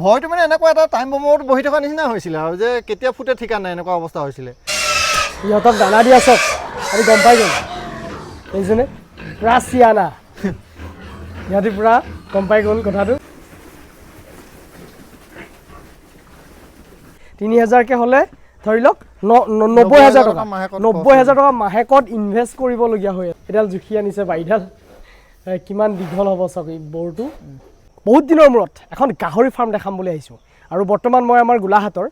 ভয়টো মানে এনেকুৱা এটা টাইম বমত বহি থকা নিচিনা হৈছিলে আৰু যে কেতিয়া ফুটে ঠিকা নাই এনেকুৱা অৱস্থা হৈছিলে ইহঁতক দানা দি আছক আমি গম পাই গ'ল এইজনে পুৰা চিয়ানা ইহঁতি পুৰা গম পাই গ'ল কথাটো ৩০০০কে হ'লে ধৰি লওক ৯০,০০০ টকা ৯০,০০০ টকা মাহেকত ইনভেষ্ট কৰিবলগীয়া হয় এডাল জুখি আনিছে বাৰিডাল কিমান দীঘল হ'ব চাওক এই বৰটো বহুত দিনৰ মূৰত এখন গাহৰি ফাৰ্ম দেখাম বুলি আহিছোঁ আৰু বৰ্তমান মই আমাৰ গোলাঘাটৰ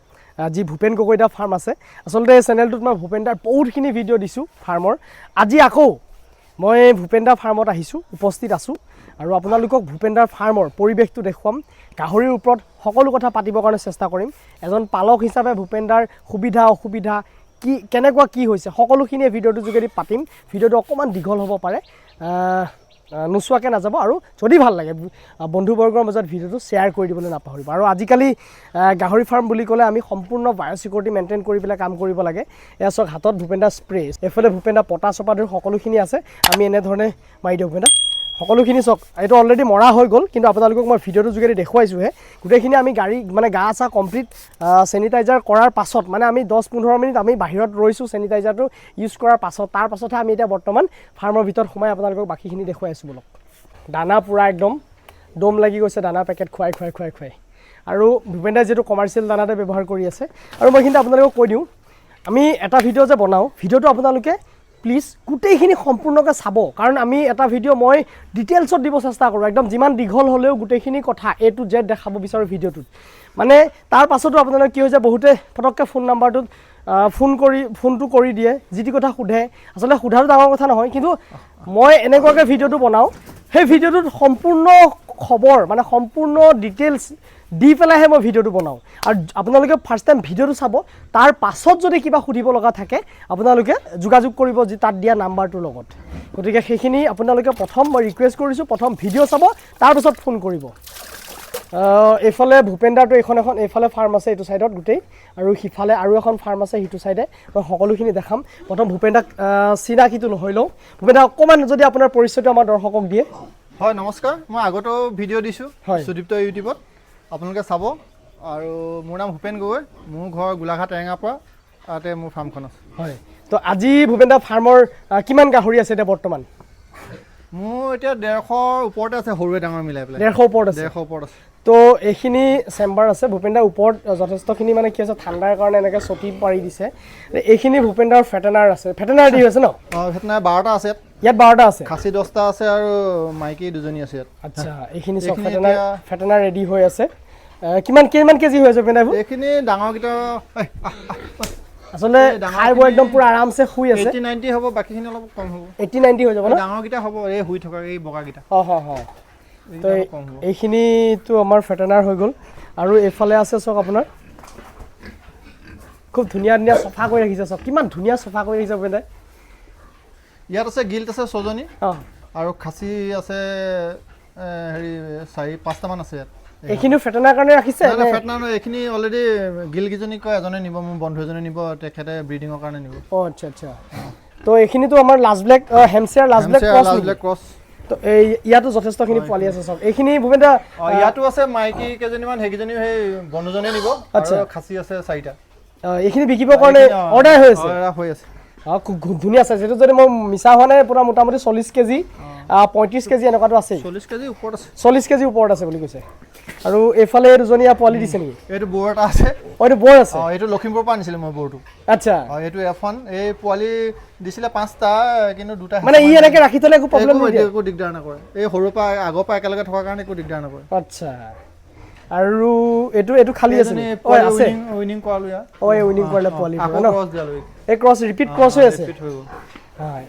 যি ভূপেন গগৈদা ফাৰ্ম আছে আচলতে এই চেনেলটোত মই ভূপেনদাৰ বহুতখিনি ভিডিঅ' দিছোঁ ফাৰ্মৰ আজি আকৌ মই ভূপেনদা ফাৰ্মত আহিছোঁ উপস্থিত আছোঁ আৰু আপোনালোকক ভূপেনদাৰ ফাৰ্মৰ পৰিৱেশটো দেখুৱাম গাহৰিৰ ওপৰত সকলো কথা পাতিবৰ কাৰণে চেষ্টা কৰিম এজন পালক হিচাপে ভূপেনদাৰ সুবিধা অসুবিধা কি কেনেকুৱা কি হৈছে সকলোখিনিয়ে ভিডিঅ'টোৰ যোগেদি পাতিম ভিডিঅ'টো অকণমান দীঘল হ'ব পাৰে নোচোৱাকৈ নাযাব আৰু যদি ভাল লাগে বন্ধুবৰ্গৰ মাজত ভিডিঅ'টো শ্বেয়াৰ কৰি দিবলৈ নাপাহৰিব আৰু আজিকালি গাহৰি ফাৰ্ম বুলি ক'লে আমি সম্পূৰ্ণ বায়'চিকিউৰিটি মেইনটেইন কৰি পেলাই কাম কৰিব লাগে এয়া চাওক হাতত ভূপেনদা স্প্ৰে এফালে ভূপেনদা পটা চপা ধৰি সকলোখিনি আছে আমি এনেধৰণে মাৰি দিওঁ ভূপেনদা সকলোখিনি চাওক এইটো অলৰেডি মৰা হৈ গ'ল কিন্তু আপোনালোকক মই ভিডিঅ'টোৰ যোগেদি দেখুৱাইছোঁহে গোটেইখিনি আমি গাড়ী মানে গা চা কমপ্লিট চেনিটাইজাৰ কৰাৰ পাছত মানে আমি ১০-১৫ মিনিট আমি বাহিৰত ৰৈছোঁ চেনিটাইজাৰটো ইউজ কৰাৰ পাছত তাৰ পাছতহে আমি এতিয়া বৰ্তমান ফাৰ্মৰ ভিতৰত সোমাই আপোনালোকক বাকীখিনি দেখুৱাই আছোঁ বলক দানা পূৰা একদম দম লাগি গৈছে দানা পেকেট খুৱাই আৰু ভূপেনদাই যিটো কমাৰ্চিয়েল দানাতে ব্যৱহাৰ কৰি আছে আৰু মই কিন্তু আপোনালোকক কৈ দিওঁ আমি এটা ভিডিঅ' যে বনাওঁ ভিডিঅ'টো আপোনালোকে প্লিজ গোটেইখিনি সম্পূৰ্ণকৈ চাব কাৰণ আমি এটা ভিডিঅ' মই ডিটেইলছত দিব চেষ্টা কৰোঁ একদম যিমান দীঘল হ'লেও গোটেইখিনি কথা A to Z দেখাব বিচাৰোঁ ভিডিঅ'টোত মানে তাৰ পাছতো আপোনালোকে কি হৈছে বহুতে ফটককৈ ফোন নাম্বাৰটোত ফোনটো কৰি দিয়ে যি টি কথা সোধে আচলতে সোধাটো ডাঙৰ কথা নহয় কিন্তু মই এনেকুৱাকৈ ভিডিঅ'টো বনাওঁ সেই ভিডিঅ'টোত সম্পূৰ্ণ খবৰ মানে সম্পূৰ্ণ ডিটেইলছ দি পেলাইহে মই ভিডিঅ'টো বনাওঁ আৰু আপোনালোকে ফাৰ্ষ্ট টাইম ভিডিঅ'টো চাব তাৰ পাছত যদি কিবা সুধিব লগা থাকে আপোনালোকে যোগাযোগ কৰিব যি তাত দিয়া নাম্বাৰটোৰ লগত গতিকে সেইখিনি আপোনালোকে প্ৰথম মই ৰিকুৱেষ্ট কৰিছোঁ প্ৰথম ভিডিঅ' চাব তাৰপিছত ফোন কৰিব এইফালে ভূপেনদাৰটো এখন এইফালে ফাৰ্ম আছে এইটো ছাইডত গোটেই আৰু সিফালে আৰু এখন ফাৰ্ম আছে সিটো ছাইডে মই সকলোখিনি দেখাম প্ৰথম ভূপেনদাক চিনাকিটো নহৈ লওঁ ভূপেনদা অকণমান যদি আপোনাৰ পৰিচয়টো আমাৰ দৰ্শকক দিয়ে হয় নমস্কাৰ মই আগতো ভিডিঅ' দিছোঁ হয় সুদীপ্ত ইউটিউবত আপোনালোকে চাব আৰু মোৰ নাম ভূপেন গগৈ মোৰ ঘৰ গোলাঘাট এৰেঙাপৰা তাতে মোৰ ফাৰ্মখন আছে হয় তো আজি ভূপেনদা ফাৰ্মৰ কিমান গাহৰি আছে এতিয়া বৰ্তমান মোৰ এতিয়া 150ৰ ওপৰতে আছে সৰুৱে ডাঙৰ মিলাই পেলাই 150 ওপৰত আছে 150 ওপৰত আছে তো এইখিনি চেম্বাৰ আছে ভূপেনদাৰ ওপৰত যথেষ্টখিনি মানে কি আছে ঠাণ্ডাৰ কাৰণে এনেকৈ চটি পাৰি দিছে এইখিনি ভূপেনদাৰ ফেটেনাৰ আছে ফেটেনাৰ দি আছে ন অঁ ফেটেনাৰ 12টা আছে ইয়াত 12টা আছে খাচী 10টা আছে আৰু মাইকী 2জনী আছে ইয়াত আচ্ছা এইখিনি চব ফেটেনাৰ ৰেডি হৈ আছে কিমান কেজি হৈ আছে ভূপেনদা এইখিনি ডাঙৰকেইটা আচলতে খাই বৈ একদম পুৰা আৰামছে শুই আছে 80-90 হ'ব বাকীখিনি অলপ কম হ'ব 80-90 হৈ যাব ন ডাঙৰকেইটা হ'ব এই শুই থকা এই বগাকেইটা তো এইখিনিতো আমাৰ ফেটেনাৰ হৈ গ'ল আৰু এইফালে আছে চাওক আপোনাৰ খুব ধুনীয়া চফা কৰি ৰাখিছে চাওক কিমান ধুনীয়া চফা কৰি ৰাখিছে ভূপেনদাই ইয়াত আছে গিল্ট আছে 6জনী আৰু খাচী আছে হেৰি 4-5টামান আছে ইয়াত এইখিনি ফেটেনাৰ কাৰণে ৰাখিছে ফেটেনাৰ এইখিনি অলৰেডি গিলকেইজনী কয় এজনে নিব মোৰ বন্ধু এজনে নিব তেখেতে ব্ৰিডিঙৰ কাৰণে নিব আচ্ছা তো এইখিনিতো আমাৰ লাষ্ট ব্লেক হেমছেয়াৰ লাষ্ট ব্লেক ক্ৰছ তো এই ইয়াতো যথেষ্টখিনি পোৱালি আছে চব এইখিনি ভূপেনদা ইয়াতো আছে মাইকী কেইজনীমান সেইকেইজনী সেই বন্ধুজনে নিব আচ্ছা খাচী আছে 4টা এইখিনি বিকিবৰ কাৰণে অৰ্ডাৰ হৈ আছে খুব ধুনীয়া আছে যেটো যদি মই মিছা হোৱা নাই পুৰা মোটামুটি 40 কেজি 35 কেজি এনেকুৱাটো আছে 40 কেজি ওপৰত আছে 40 কেজি ওপৰত আছে বুলি কৈছে আৰু এইফালে দুজনীয়া পোৱালি দিছে নেকি এইটো বৰ এটা আছে এইটো বৰ আছে এইটো লখিমপুৰৰ পৰা আনিছিলে মই বৰটো আচ্ছা এইটো F1 এই পোৱালি দিছিলে 5টা কিন্তু 2টা মানে ই এনেকৈ ৰাখি থলে একো প্ৰব্লেম নহয় একো দিগদাৰ নকৰে এই সৰুৰ পৰা আগৰ পৰা একেলগে থকাৰ কাৰণে একো দিগদাৰ নকৰে আচ্ছা আৰু এইটো খালি আছে আছে উইনিং কৰালো ইয়া এই উইনিং কৰালে পোৱালি ন ক্ৰছ দিয়ালো এই ক্ৰছ ৰিপিট ক্ৰছ হৈ আছে হয়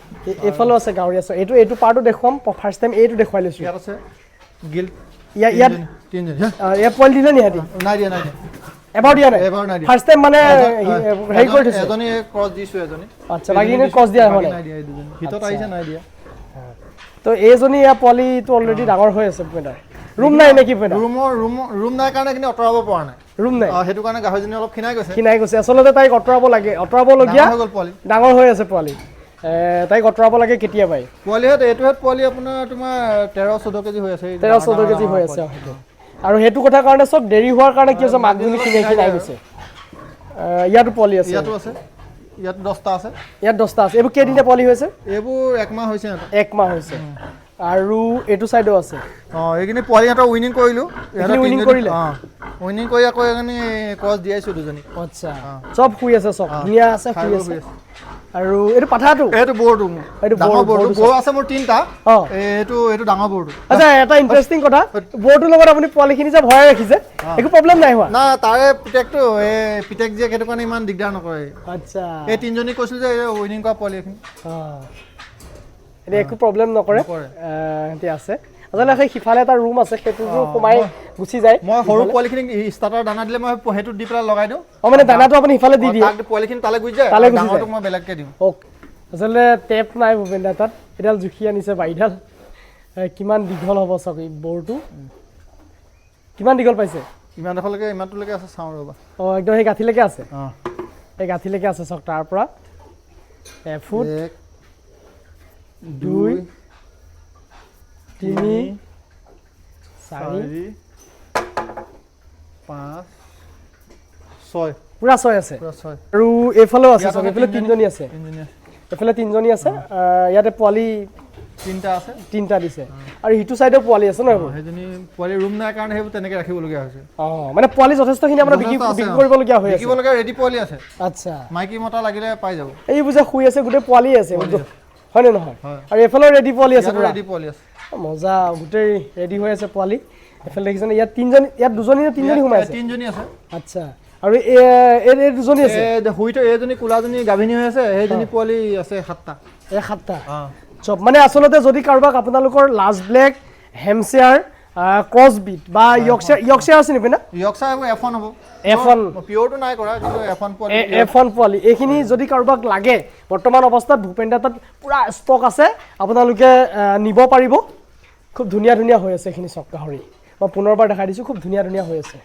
এইফালে আছে গাহৰি আছে এইটো পাৰ্টটো দেখুৱাম ফাৰ্ষ্ট টাইম এইটো দেখুৱাই লৈছোঁ ইয়াত আছে গিল্ট ইয়াত 3জনী ইয়াত পোৱালি দিলে নি সিহঁতি নাই দিয়া এবাৰ দিয়া নাই ফাৰ্ষ্ট টাইম মানে হেৰি কৰি থৈছে এজনী ক্ৰছ দিছোঁ এজনী আচ্ছা বাকীখিনি ক্ৰছ দিয়া হোৱা নাই দিয়া দুজনী ভিতৰত আহিছে নাই দিয়া তো এইজনী ইয়াৰ পোৱালিটো অলৰেডি ডাঙৰ হৈ আছে ভূপেনদাৰ ৰুম নাই নেকি ভূপেনদা ৰুম নাই কাৰণে কিন্তু অঁতৰাব পৰা নাই ৰুম নাই সেইটো কাৰণে গাহৰিজনী অলপ খিনাই গৈছে আচলতে তাইক অঁতৰাবলগীয়া ডাঙৰ হৈ আছে পোৱালি তাইক অঁতৰাব লাগে কেতিয়াবাই পোৱালি এইটোহেঁত পোৱালি আপোনাৰ তোমাৰ 13-14 কেজি হৈ আছে 13-14 কেজি হৈ আছে আৰু সেইটো কথা কাৰণে চব দেৰি হোৱাৰ কাৰণে কি হৈছে মাকজনী খিনি নাই গৈছে ইয়াতো পোৱালি আছে ইয়াতো আছে ইয়াত 10টা আছে ইয়াত 10টা আছে এইবোৰ কেইদিনীয়া পোৱালি হৈছে এইবোৰ 1 মাহ হৈছে 1 মাহ হৈছে আৰু এইটো সাইডো আছে এইখিনি পোৱালি এটা উইনিং কৰিলো এইখিনি উইনিং কৰিলে উইনিং কৰি আকৌ এখানি ক্ৰছ দিয়াইছো দুজনী আচ্ছা সব শুই আছে সব ধুনীয়া আছে শুই আছে আৰু এইটো পাঠাটো এইটো বৰটো এইটো ডাঙৰ বৰটো বৰ আছে মোৰ 3টা এইটো ডাঙৰ বৰটো আচ্ছা এটা ইন্টাৰেষ্টিং কথা বৰটোৰ লগত আপুনি পোৱালিখিনি যে ভৰাই ৰাখিছে একো প্ৰবলেম নাই হোৱা না তাৰে পিটেকটো পিটেক যে সেইটো কাৰণে ইমান দিগদাৰ নকৰে আচ্ছা এই তিনজনী কৈছিল যে উইনিং কৰা পোৱালি এখিনি এটা একো প্ৰবলেম নকৰে হেতি আছে আচলতে সেই সিফালে এটা ৰুম আছে সেইটো সোমাই গুচি যায় মই সৰু পোৱালিখিনি ষ্টাৰ্টাৰ দানা দিলে মই হেতু দি পেলাই লগাই দিওঁ মানে দানাটো আপুনি সিফালে দি দিয়ে তাক পোৱালিখিনি তালে গুচি যায় ডাঙৰটো মই বেলেগকে দিওঁ ওকে আচলতে টেপ নাই ভূপেন দা তাত এডাল জুখি আনিছে বাইডাল কিমান দীঘল হ'ব চাওক এই বৰটো কিমান দীঘল পাইছে ইমানলৈকে ইমানটোলৈকে আছে চাওঁ ৰবা একদম সেই গাঁঠিলৈকে আছে এই গাঁঠিলৈকে আছে চাওক তাৰ পৰা এফুট 2 3 4 5 6 পুৰা 6 আছে আৰু এইফালেও আছে চাওক এইফালে তিনজনী আছে এইফালে তিনজনী আছে ইয়াতে পোৱালি 3টা আছে 3টা দিছে আৰু ইটো সাইডেও পোৱালি আছে ন সেইজনী পোৱালি ৰুম নাই কাৰণে সেইবোৰ তেনেকৈ ৰাখিবলগীয়া হৈছে মানে পোৱালি যথেষ্টখিনি আপোনাৰ বিক্ৰী কৰিবলগীয়া হৈ আছে বিকিবলগীয়া ৰেডি পোৱালি আছে আচ্ছা মাইকী মতা লাগিলে পাই যাব এই বুজা শুই আছে গোটেই পোৱালি আছে হয় নে নহয় আৰু এইফালেও ৰেডি পোৱালি আছে পুৰা ৰেডি পোৱালি আছে মজা গোটেই ৰেডি হৈ আছে পোৱালি এফালে দেখিছেনে ইয়াত তিনজনী ইয়াত দুজনী নে তিনজনী সোমাই আছে তিনজনী আছে আচ্ছা আৰু এই দুজনী আছে হুইটো এইজনী কুলাজনী গাভিনী হৈ আছে সেইজনী পোৱালি আছে 7টা এই 7টা চব মানে আচলতে যদি কাৰোবাক আপোনালোকৰ লাষ্ট ব্লেক হেমশ্বেয়াৰ ক্ৰছ বিট বা ইয়ৰ্কশ্বেয়াৰ আছে নেকি না ইয়ৰ্কশ্বেয়াৰ F1 হ'ব F1 পিওৰটো নাই কৰা কিন্তু F1 পোৱালি F1 পোৱালি এইখিনি যদি কাৰোবাক লাগে বৰ্তমান অৱস্থাত ভূপেন দা তাত পুৰা ষ্টক আছে আপোনালোকে নিব পাৰিব খুব ধুনীয়া ধুনীয়া হৈ আছে এইখিনি চক গাহৰি মই পুনৰবাৰ দেখাই দিছোঁ খুব ধুনীয়া ধুনীয়া হৈ আছে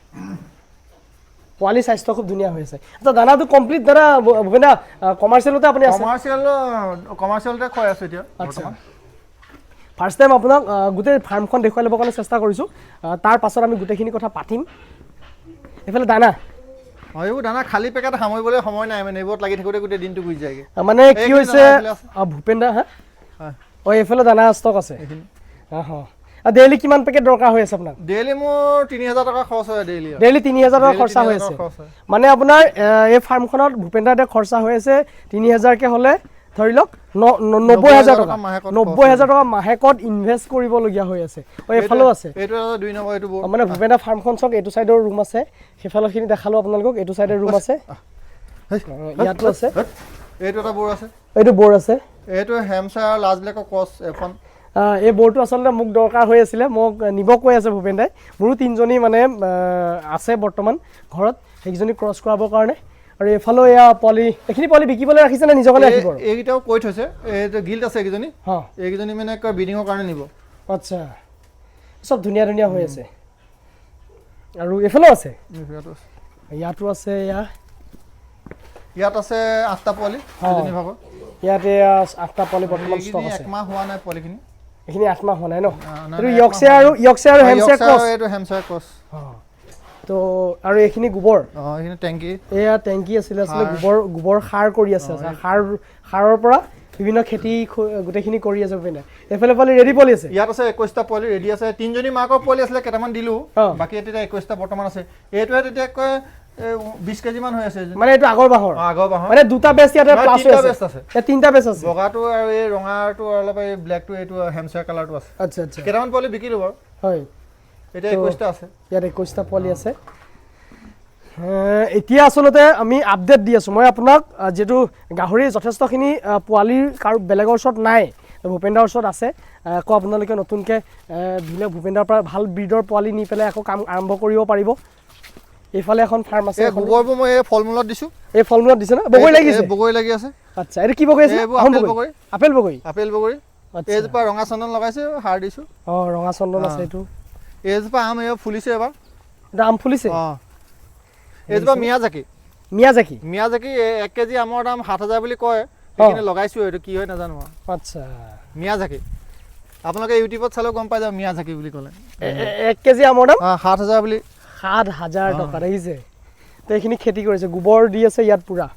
পোৱালি স্বাস্থ্য খুব ধুনীয়া হৈ আছে আচ্ছা দানাটো কমপ্লিট দানা ভূপেন দা কমাৰ্চিয়েলতে আপুনি আছে কমাৰ্চিয়েলতে খুৱাই আছোঁ এতিয়া আচ্ছা ফাৰ্ষ্ট টাইম আপোনাক গোটেই ফাৰ্মখন দেখুৱাই ল'বৰ কাৰণে চেষ্টা কৰিছোঁ তাৰ পাছত আমি গোটেইখিনি কথা পাতিম এইফালে দানা এইবোৰ দানা খালী পেকেট সামৰিবলৈ সময় নাই মানে এইবোৰত লাগি থাকোঁতে গোটেই দিনটো গুচি যায়গৈ মানে কি হৈছে ভূপেন দা এইফালে দানা ষ্টক আছে ডেইলি কিমান পেকেট দৰকাৰ হৈ আছে আপোনাক ডেইলি মোৰ 3000 টকা খৰচ হয় ডেইলি 3000 টকা খৰচা হৈ আছে মানে আপোনাৰ এই ফাৰ্মখনত ভূপেন দাৰ খৰচা হৈ আছে 3000কে হ'লে ধৰি লওক 90000 টকা 90000 টকা মাহেকত ইনভেষ্ট কৰিবলগীয়া হৈ আছে এইফালেও আছে এইটো 2 নম্বৰ এইটো মানে ভূপেন দা ফাৰ্মখন চক এইটো সাইডৰ ৰুম আছে সেইফালৰখিনি দেখালো আপোনালোকক এইটো সাইডৰ ৰুম আছে ইয়াতো আছে এইটো এটা বৰ আছে এইটো বৰ আছে এইটো হেমশ্বেয়াৰ লাষ্ট ব্লেকৰ ক্ৰছ F1 এই বৰটো আচলতে মোক দৰকাৰ হৈ আছিলে মোক নিব কৈ আছে ভূপেন দাই মোৰো 3জনী মানে আছে বৰ্তমান ঘৰত সেইজনী ক্ৰছ কৰাবৰ কাৰণে আৰু এফালেও এয়া পোৱালি এইখিনি পোৱালি বিকিবলৈ ৰাখিছে নে নিজৰ কাৰণে ৰাখিব এইকেইটাও কৈ থৈছে এইটো গিল্ট আছে এইকেইজনী মানে ব্ৰিডিঙৰ কাৰণে নিব আচ্ছা সব ধুনীয়া ধুনীয়া হৈ আছে আৰু এফালেও আছে ইয়াতো আছে ইয়াত আছে 8টা পোৱালি এজনী ভাগৰ ইয়াতে 8টা পোৱালি বৰ্তমান ষ্টক আছে 1 মাহ হোৱা নাই পোৱালিখিনি এইখিনি 8 মাহ হোৱা নাই ন এইটো ইয়ৰ্কশ্বেয়াৰ আৰু হেমশ্বেয়াৰ ক্ৰছ এইটো হেমশ্বেয়াৰ ক্ৰছ তো আৰু এইখিনি গোবৰ এইখিনি টেংকি এয়া টেংকি আছিলে গোবৰ সাৰ কৰি আছে সাৰৰ পৰা বিভিন্ন খেতি গোটেইখিনি কৰি আছে ভূপেন দা এফালে পোৱালি ৰেডি পোৱালি আছে ইয়াত আছে 21টা পোৱালি ৰেডি আছে 3জনী মাকৰ পোৱালি আছিলে কেইটামান দিলোঁ বাকী এতিয়া 21টা বৰ্তমান আছে এইটোহে তেতিয়া কয় 20 কেজি মান হৈ আছে মানে এইটো আগৰ বাহৰ মানে দুটা বেচ ইয়াতে প্লাস হৈ আছে এই তিনটা বেচ আছে বগাটো আৰু এই ৰঙাটো অলপ এই ব্ল্যাকটো এইটো হেমশ্বেয়াৰ কালাৰটো আছে আচ্ছা আচ্ছা কেইটামান পোৱালি বিকিলো বাৰু হয় এতিয়া 21টা আছে ইয়াত 21টা পোৱালি আছে এতিয়া আসলতে আমি আপডেট দি আছো মই আপোনাক যেটো গাহৰি যথেষ্টখিনি পোৱালিৰ কাৰো বেলেগৰ ওচৰত নাই ভূপেন দাৰ ওচৰত আছে আকৌ আপোনালোকে নতুনকে ভিলে ভূপেন দাৰ পৰা ভাল ব্ৰিডৰ পোৱালি নি পেলাই আকৌ কাম আৰম্ভ কৰিব পাৰিব এইফালে এখন ফাৰ্ম আছে গোবৰবোৰ মই এই ফলমূলত দিছো এই ফলমূলত দিছে না বগৈ লাগিছে বগৈ লাগি আছে আচ্ছা এটা কি বগৈ আছে আপেল বগৈ আচ্ছা এইজোপা ৰঙা চন্দন লগাইছে হাড় দিছো ৰঙা চন্দন আছে এইটো এইজোপা আম এ ফুলিছে এবাৰ এটা আম ফুলিছে এইজোপা মিয়াজাকি 1 কেজি আমৰ দাম 7000 বুলি কয় সেইখিনি লগাইছো এইটো কি হয় নাজানো আচ্ছা মিয়াজাকি আপোনালোকে ইউটিউবত চালেও গম পাই যাব মিয়াজাকি বুলি ক'লে 1 কেজি আমৰ দাম 7,000 বুলি 7,000 টকা দেখিছে তো এইখিনি খেতি কৰিছে গোবৰ দি আছে ইয়াত পুৰা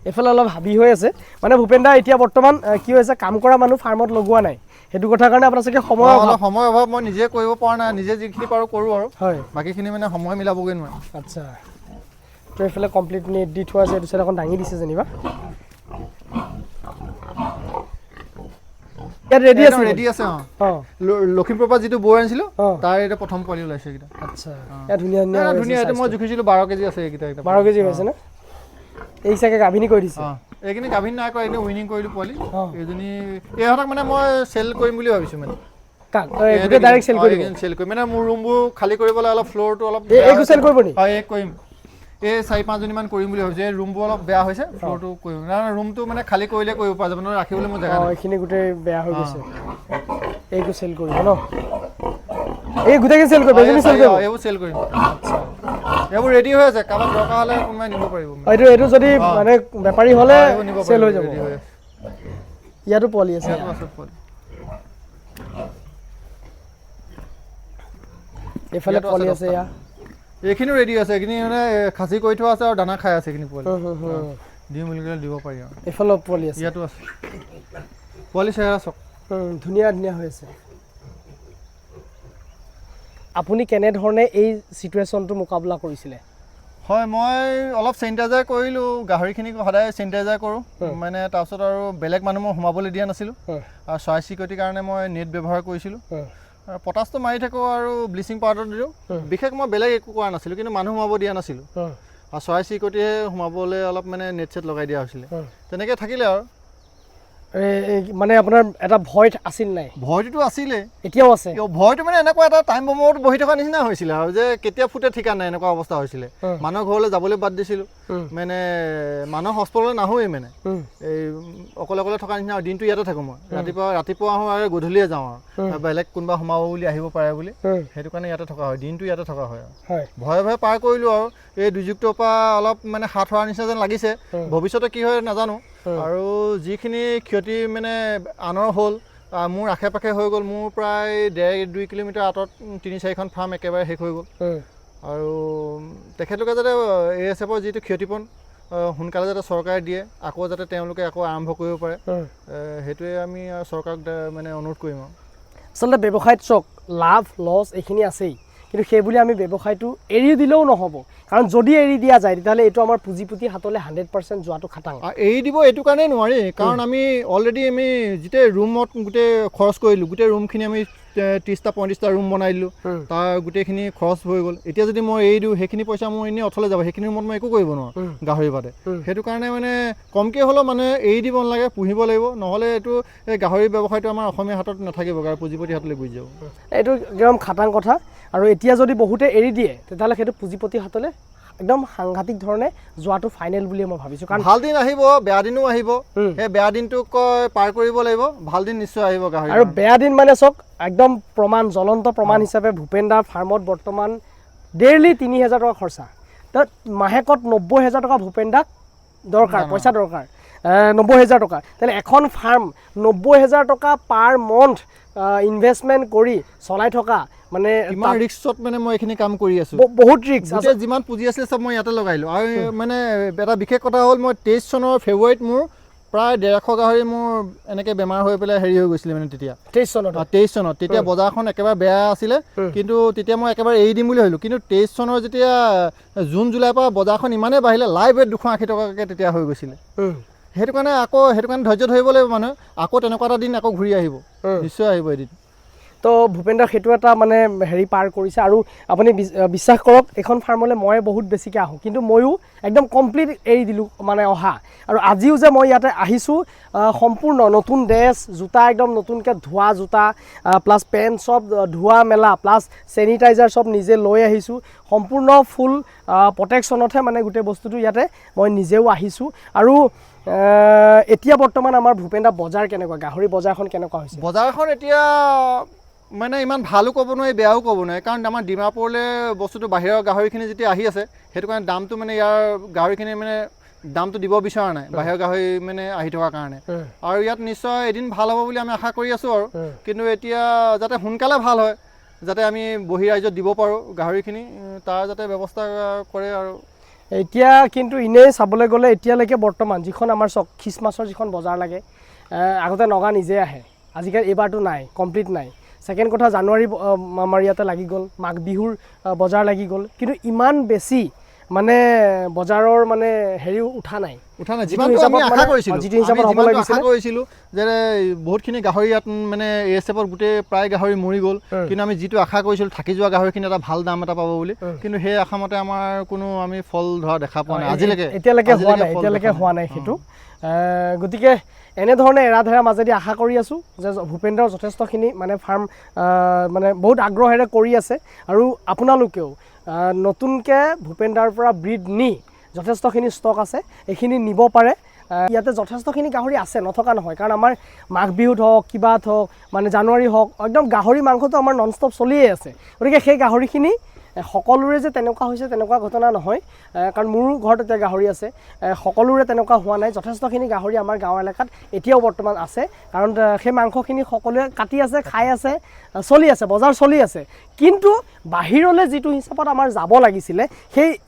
এফালে অলপ হাবি হৈ আছে মানে ভূপেন দা এতিয়া বৰ্তমান কি হৈছে কাম কৰা মানুহ ফাৰ্মত লগোৱা নাই সেইটো কথাৰ কাৰণে আপোনাৰ চাগে সময় অভাৱ মই নিজে কৰিব পৰা নাই নিজে যিখিনি পাৰোঁ কৰোঁ আৰু হয় বাকীখিনি মানে সময় মিলাবগৈ নোৱাৰে আচ্ছা তো এইফালে কমপ্লিট নেট দি থোৱা আছে এইটো চাইড অকণ দাঙি দিছে যেনিবা ইয়াত ৰেডি আছে লখিমপুৰৰ পৰা যিটো বৈ আনিছিলোঁ তাৰ এতিয়া প্ৰথম পোৱালি ওলাইছে এইকেইটা আচ্ছা ইয়াত ধুনীয়া ধুনীয়া এইটো মই জুখিছিলোঁ 12 কেজি আছে এইকেইটা 12 কেজি হৈছে নে এই চাগে গাভিনী কৰি দিছে এইখিনি গাভিনী নাই কৰা এইখিনি উইনিং কৰিলোঁ পোৱালি এইজনী ইহঁতক মানে মই চেল কৰিম বুলি ভাবিছোঁ মানে ডাইৰেক্ট চেল কৰি মানে মোৰ ৰুমবোৰ খালী কৰিবলৈ অলপ ফ্ল'ৰটো অলপ এইটো চেল কৰিব নি হয় কৰিম এই 4-5জনীমান কৰিম বুলি ভাবিছোঁ এই ৰুমবোৰ অলপ বেয়া হৈছে ফ্ল'ৰটো কৰিম ৰুমটো মানে খালী কৰিলে কৰিব পৰা যাব নহয় ৰাখিবলৈ মোৰ জেগা এইখিনি গোটেই বেয়া হৈ গৈছে এইটো চেল কৰিব ন এই গোটেইখিনি চেল কৰিব এইবোৰ চেল কৰিম এইবোৰ ৰেডি হৈ আছে কাৰোবাক দৰকাৰ হ'লে কোনোবাই নিব পাৰিব এইটো যদি মানে বেপাৰী হ'লে চেল হৈ যাব ইয়াতো পোৱালি আছে এইফালে পোৱালি আছে ইয়াত এইখিনিও ৰেডি আছে এইখিনি মানে খাচী কৰি থোৱা আছে আৰু দানা খাই আছে এইখিনি পোৱালি দিম বুলি ক'লে দিব পাৰি আৰু এইফালে পোৱালি আছে ইয়াতো আছে পোৱালি চেহেৰা চাওক ধুনীয়া হৈ আছে আপুনি কেনেধৰণে এই চিটুৱেশ্যনটো মোকাবিলা কৰিছিলে হয় মই অলপ চেনিটাইজাৰ কৰিলোঁ গাহৰিখিনিক সদায় চেনিটাইজাৰ কৰোঁ মানে তাৰপিছত আৰু বেলেগ মানুহ মই সোমাবলৈ দিয়া নাছিলোঁ আৰু চৰাই চিৰিকটিৰ কাৰণে মই নেট ব্যৱহাৰ কৰিছিলোঁ পটাছটো মাৰি থাকোঁ আৰু ব্লিচিং পাউডাৰ দিওঁ বিশেষ মই বেলেগ একো কৰা নাছিলোঁ কিন্তু মানুহ সোমাব দিয়া নাছিলোঁ আৰু চৰাই চিৰিকটিহে সোমাবলৈ অলপ মানে নেট চেট লগাই দিয়া হৈছিলে তেনেকৈ থাকিলে আৰু মানে আপোনাৰ এটা ভয় আছিল নাই ভয়টোতো আছিলে এতিয়াও আছে ভয়টো মানে এনেকুৱা এটা টাইম বমত বহি থকা নিচিনা হৈছিলে আৰু যে কেতিয়া ফুটে ঠিকা নাই এনেকুৱা অৱস্থা হৈছিলে মানুহৰ ঘৰলৈ যাবলৈ বাদ দিছিলোঁ মানে মানুহ হস্পিটেললৈ নাহোৱেই মানে এই অকলে থকা নিচিনা দিনটো ইয়াতে থাকোঁ মই ৰাতিপুৱা আহোঁ আৰু গধূলিয়ে যাওঁ আৰু বেলেগ কোনোবা সোমাব বুলি আহিব পাৰে বুলি সেইটো কাৰণে ইয়াতে থকা হয় দিনটো ইয়াতে থকা হয় আৰু ভয়ে পাৰ কৰিলোঁ আৰু এই দুৰ্যোগটোৰ পৰা অলপ মানে হাত সৰাৰ নিচিনা যেন লাগিছে ভৱিষ্যতে কি হয় নাজানো আৰু যিখিনি ক্ষতি মানে আনৰ হ'ল মোৰ আশে পাশে হৈ গ'ল মোৰ প্ৰায় 1.5-2 কিলোমিটাৰ আঁতৰত 3-4খন ফাৰ্ম একেবাৰে শেষ হৈ গ'ল আৰু তেখেতলোকে যাতে ASFৰ যিটো ক্ষতিপূৰণ সোনকালে যাতে চৰকাৰে দিয়ে আকৌ যাতে তেওঁলোকে আকৌ আৰম্ভ কৰিব পাৰে সেইটোৱে আমি চৰকাৰক মানে অনুৰোধ কৰিম আৰু আচলতে ব্যৱসায়ত চাওক লাভ লছ এইখিনি আছেই কিন্তু সেইবুলি আমি ব্যৱসায়টো এৰি দিলেও নহ'ব কাৰণ যদি এৰি দিয়া যায় তেতিয়াহ'লে এইটো আমাৰ পুঁজিপতি হাতলৈ 100% যোৱাটো খাটাং এৰি দিব এইটো কাৰণেই নোৱাৰি কাৰণ আমি অলৰেডি আমি যেতিয়া ৰুমত গোটেই খৰচ কৰিলোঁ গোটেই ৰুমখিনি আমি 30-35টা ৰুম বনাই দিলোঁ তাৰ গোটেইখিনি খৰচ হৈ গ'ল এতিয়া যদি মই এৰি দিওঁ সেইখিনি পইচা মোৰ এনেই অথলে যাব সেইখিনি ৰুমত মই একো কৰিব নোৱাৰোঁ গাহৰি বাদে সেইটো কাৰণে মানে কমকৈ হ'লেও মানুহে এৰি দিব নালাগে পুহিব লাগিব নহ'লে এইটো এই গাহৰি ব্যৱসায়টো আমাৰ অসমীয়া হাতত নাথাকিব আৰু পুঁজিপতি হাতলৈ গুচি যাব এইটো একদম খাটাং কথা আৰু এতিয়া যদি বহুতে এৰি দিয়ে তেতিয়াহ'লে সেইটো পুঁজিপতি হাতলৈ একদম সাংঘাতিক ধৰণে যোৱাটো ফাইনেল বুলি মই ভাবিছোঁ কাৰণ ভাল দিন আহিব বেয়া দিনো আহিব সেই বেয়া দিনটোক পাৰ কৰিব লাগিব ভাল দিন নিশ্চয় আহিব গাহৰি আৰু বেয়া দিন মানে চাওক একদম প্ৰমাণ জ্বলন্ত প্ৰমাণ হিচাপে ভূপেন দাৰ ফাৰ্মত বৰ্তমান ডেইলি 3,000 টকা খৰচা তাত মাহেকত 90,000 টকা ভূপেন দাক দৰকাৰ পইচা দৰকাৰ 90,000 টকা তেনে এখন ফাৰ্ম 90,000 টকা পাৰ মন্থ ইনভেষ্টমেণ্ট কৰি চলাই থকা মানে ইমান ৰিস্কত মানে মই এইখিনি কাম কৰি আছোঁ বহুত ৰিস্ক আছে যিমান পুঁজি আছিলে চব মই ইয়াতে লগাইলোঁ আৰু মানে এটা বিশেষ কথা হ'ল মই 23 চনৰ ফেব্ৰুৱাৰীত মোৰ প্ৰায় 150 গাহৰি মোৰ এনেকৈ বেমাৰ হৈ পেলাই হেৰি হৈ গৈছিলে মানে তেতিয়া 23 চনত তেতিয়া বজাৰখন একেবাৰে বেয়া আছিলে কিন্তু তেতিয়া মই একেবাৰে এৰি দিম বুলি ভাবিলোঁ কিন্তু 23 চনৰ যেতিয়া জুন জুলাইৰ পৰা বজাৰখন ইমানেই বাঢ়িলে লাইভ ৱেট 280 টকাকৈ তেতিয়া হৈ গৈছিলে সেইটো কাৰণে ধৈৰ্য ধৰিব লাগিব মানুহে আকৌ তেনেকুৱা এটা দিন আকৌ ঘূৰি আহিব নিশ্চয় আহিব এদিন তো ভূপেন দাৰ সেইটো এটা মানে হেৰি পাৰ কৰিছে আৰু আপুনি বিশ্বাস কৰক এখন ফাৰ্মলৈ মই বহুত বেছিকৈ আহোঁ কিন্তু ময়ো একদম কমপ্লিট এৰি দিলোঁ মানে অহা আৰু আজিও যে মই ইয়াতে আহিছোঁ সম্পূৰ্ণ নতুন ড্ৰেছ জোতা একদম নতুনকৈ ধোৱা জোতা প্লাছ পেণ্ট চব ধোৱা মেলা প্লাছ চেনিটাইজাৰ চব নিজে লৈ আহিছোঁ সম্পূৰ্ণ ফুল প্ৰটেকশ্যনতহে মানে গোটেই বস্তুটো ইয়াতে মই নিজেও আহিছোঁ আৰু এতিয়া বৰ্তমান আমাৰ ভূপেন দা বজাৰ কেনেকুৱা গাহৰি বজাৰখন কেনেকুৱা হৈছে বজাৰখন এতিয়া মানে ইমান ভালো ক'ব নোৱাৰি বেয়াও ক'ব নোৱাৰি কাৰণ আমাৰ ডিমাপুৰলৈ বস্তুটো বাহিৰৰ গাহৰিখিনি যেতিয়া আহি আছে সেইটো কাৰণে দামটো মানে ইয়াৰ গাহৰিখিনি মানে দামটো দিব বিচৰা নাই বাহিৰৰ গাহৰি মানে আহি থকাৰ কাৰণে আৰু ইয়াত নিশ্চয় এদিন ভাল হ'ব বুলি আমি আশা কৰি আছোঁ আৰু কিন্তু এতিয়া যাতে সোনকালে ভাল হয় যাতে আমি বহি ৰাজ্যত দিব পাৰোঁ গাহৰিখিনি তাৰ যাতে ব্যৱস্থা কৰে আৰু এতিয়া কিন্তু এনেই চাবলৈ গ'লে এতিয়ালৈকে বৰ্তমান যিখন আমাৰ খ্ৰীষ্টমাছৰ যিখন বজাৰ লাগে আগতে নগা নিজে আহে আজিকালি এইবাৰটো নাই কমপ্লিট নাই ছেকেণ্ড কথা জানুৱাৰী আমাৰ ইয়াতে লাগি গ'ল মাঘ বিহুৰ বজাৰ লাগি গ'ল কিন্তু ইমান বেছি মানে বজাৰৰ মানে হেৰিও উঠা নাই যিমানটো আমি আশা কৰিছিলোঁ যে বহুতখিনি গাহৰি ইয়াত মানে ASFত গোটেই প্ৰায় গাহৰি মৰি গ'ল কিন্তু আমি যিটো আশা কৰিছিলোঁ থাকি যোৱা গাহৰিখিনি এটা ভাল দাম এটা পাব বুলি কিন্তু সেই আশামতে আমাৰ কোনো আমি ফল ধৰা দেখা পোৱা নাই এতিয়ালৈকে হোৱা নাই সেইটো গতিকে এনেধৰণে এৰাধেৰা মাজেদি আশা কৰি আছোঁ যে ভূপেন্দ্ৰৰ যথেষ্টখিনি মানে ফাৰ্ম মানে বহুত আগ্ৰহেৰে কৰি আছে আৰু আপোনালোকেও নতুনকৈ ভূপেন্দ্ৰৰ পৰা ব্ৰিড নি যথেষ্টখিনি ষ্টক আছে এইখিনি নিব পাৰে ইয়াতে যথেষ্টখিনি গাহৰি আছে নথকা নহয় কাৰণ আমাৰ মাঘ বিহুত হওক কিবাত হওক মানে জানুৱাৰী হওক একদম গাহৰি মাংসটো আমাৰ নন ষ্টপ চলিয়ে আছে গতিকে সেই গাহৰিখিনি সকলোৰে যে তেনেকুৱা হৈছে তেনেকুৱা ঘটনা নহয় কাৰণ মোৰো ঘৰত এতিয়া গাহৰি আছে সকলোৰে তেনেকুৱা হোৱা নাই যথেষ্টখিনি গাহৰি আমাৰ গাঁও এলেকাত এতিয়াও বৰ্তমান আছে কাৰণ সেই মাংসখিনি সকলোৱে কাটি আছে খাই আছে চলি আছে বজাৰ চলি আছে কিন্তু বাহিৰলৈ যিটো হিচাপত আমাৰ যাব লাগিছিলে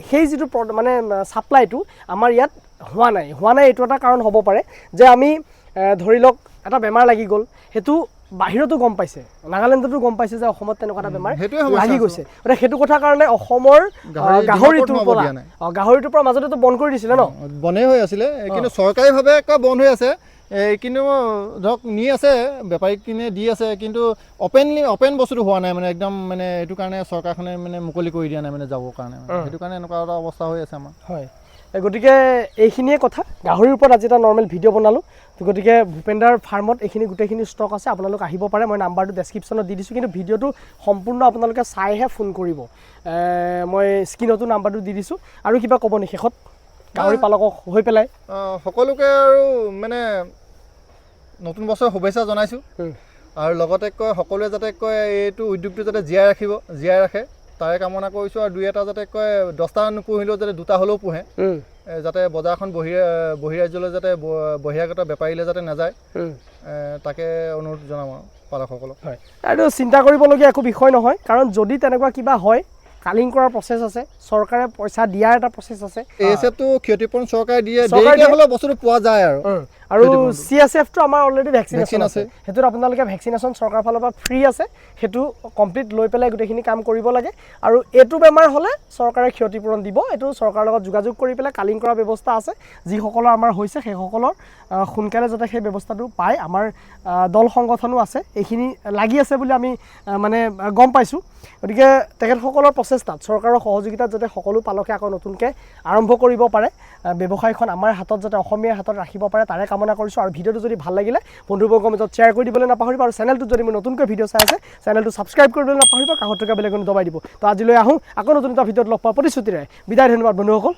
সেই যিটো মানে ছাপ্লাইটো আমাৰ ইয়াত হোৱা নাই এইটো এটা কাৰণ হ'ব পাৰে যে আমি ধৰি লওক এটা বেমাৰ লাগি গ'ল সেইটো বাহিৰতো গম পাইছে নাগালেণ্ডতো গম পাইছে যে অসমত তেনেকুৱা এটা বেমাৰ লাগি গৈছে গতিকে সেইটো কথাৰ কাৰণে অসমৰ গাহৰিটোৰ পৰা মাজতেতো বন্ধ কৰি দিছিলে ন বন্ধেই হৈ আছিলে কিন্তু চৰকাৰীভাৱে একেবাৰে বন্ধ হৈ আছে কিন্তু ধৰক নি আছে বেপাৰীক কিনে দি আছে কিন্তু অপেন বস্তুটো হোৱা নাই মানে একদম মানে এইটো কাৰণে চৰকাৰখনে মানে মুকলি কৰি দিয়া নাই মানে যাবৰ কাৰণে সেইটো কাৰণে এনেকুৱা এটা অৱস্থা হৈ আছে আমাৰ হয় গতিকে এইখিনিয়ে কথা গাহৰিৰ ওপৰত আজি এটা নৰ্মেল ভিডিঅ' বনালোঁ গতিকে ভূপেন্দ্ৰৰ ফাৰ্মত এইখিনি গোটেইখিনি ষ্টক আছে আপোনালোক আহিব পাৰে মই নাম্বাৰটো ডেছক্ৰিপশ্যনত দি দিছোঁ কিন্তু ভিডিঅ'টো সম্পূৰ্ণ আপোনালোকে চাইহে ফোন কৰিব মই স্ক্ৰীণতো নাম্বাৰটো দি দিছোঁ আৰু কিবা ক'ব নি শেষত গাহৰি পালকক হৈ পেলাই সকলোকে আৰু মানে নতুন বছৰ শুভেচ্ছা জনাইছোঁ আৰু লগতে কয় সকলোৱে যাতে কয় এইটো উদ্যোগটো যাতে জীয়াই ৰাখে তাৰে কামনা কৰিছোঁ আৰু দুই এটা যাতে কয় 10টা নোপুহিলেও যাতে 2টা হ'লেও পোহে যাতে বজাৰখন বহিৰাজ্যলৈ যাতে বহিৰাগত বেপাৰীলৈ যাতে নাযায় তাকে অনুৰোধ জনাম আৰু পালকসকলক হয় এইটো চিন্তা কৰিবলগীয়া একো বিষয় নহয় কাৰণ যদি তেনেকুৱা কিবা হয় কালিং কৰাৰ প্ৰচেছ আছে চৰকাৰে পইচা দিয়াৰ এটা প্ৰচেছ আছে ASFটো ক্ষতিপূৰণ চৰকাৰে দিয়ে দেৰিকৈ হ'লেও বস্তুটো পোৱা যায় আৰু CSFটো আমাৰ অলৰেডি ভেকচিনেশ্যন আছে সেইটোত আপোনালোকে ভেকচিনেশ্যন চৰকাৰৰ ফালৰ পৰা ফ্ৰী আছে সেইটো কমপ্লিট লৈ পেলাই গোটেইখিনি কাম কৰিব লাগে আৰু এইটো বেমাৰ হ'লে চৰকাৰে ক্ষতিপূৰণ দিব এইটো চৰকাৰৰ লগত যোগাযোগ কৰি পেলাই কালিং কৰাৰ ব্যৱস্থা আছে যিসকলৰ আমাৰ হৈছে সেইসকলৰ সোনকালে যাতে সেই ব্যৱস্থাটো পায় আমাৰ দল সংগঠনো আছে এইখিনি লাগি আছে বুলি আমি মানে গম পাইছোঁ গতিকে তেখেতসকলৰ প্ৰচেষ্টাত চৰকাৰৰ সহযোগিতাত যাতে সকলো পালকে আকৌ নতুনকৈ আৰম্ভ কৰিব পাৰে ব্যৱসায়খন আমাৰ হাতত যাতে অসমীয়াৰ হাতত ৰাখিব পাৰে তাৰে কামনা কৰিছোঁ আৰু ভিডিঅ'টো যদি ভাল লাগিলে বন্ধুবৰ্গৰ মাজত শ্বেয়াৰ কৰি দিবলৈ নাপাহৰিব আৰু চেনেলটোত যদি মই নতুনকৈ ভিডিঅ' চাই আছে চেনেলটো ছাবস্ক্ৰাইব কৰিবলৈ নাপাহৰিব কাষত থকা বেল আইকনটো দবাই দিব তো আজিলৈ আহোঁ আকৌ নতুন এটা ভিডিঅ'ত লগ পোৱাৰ প্ৰতিশ্ৰুতিৰে বিদায় ধন্যবাদ বন্ধুসকল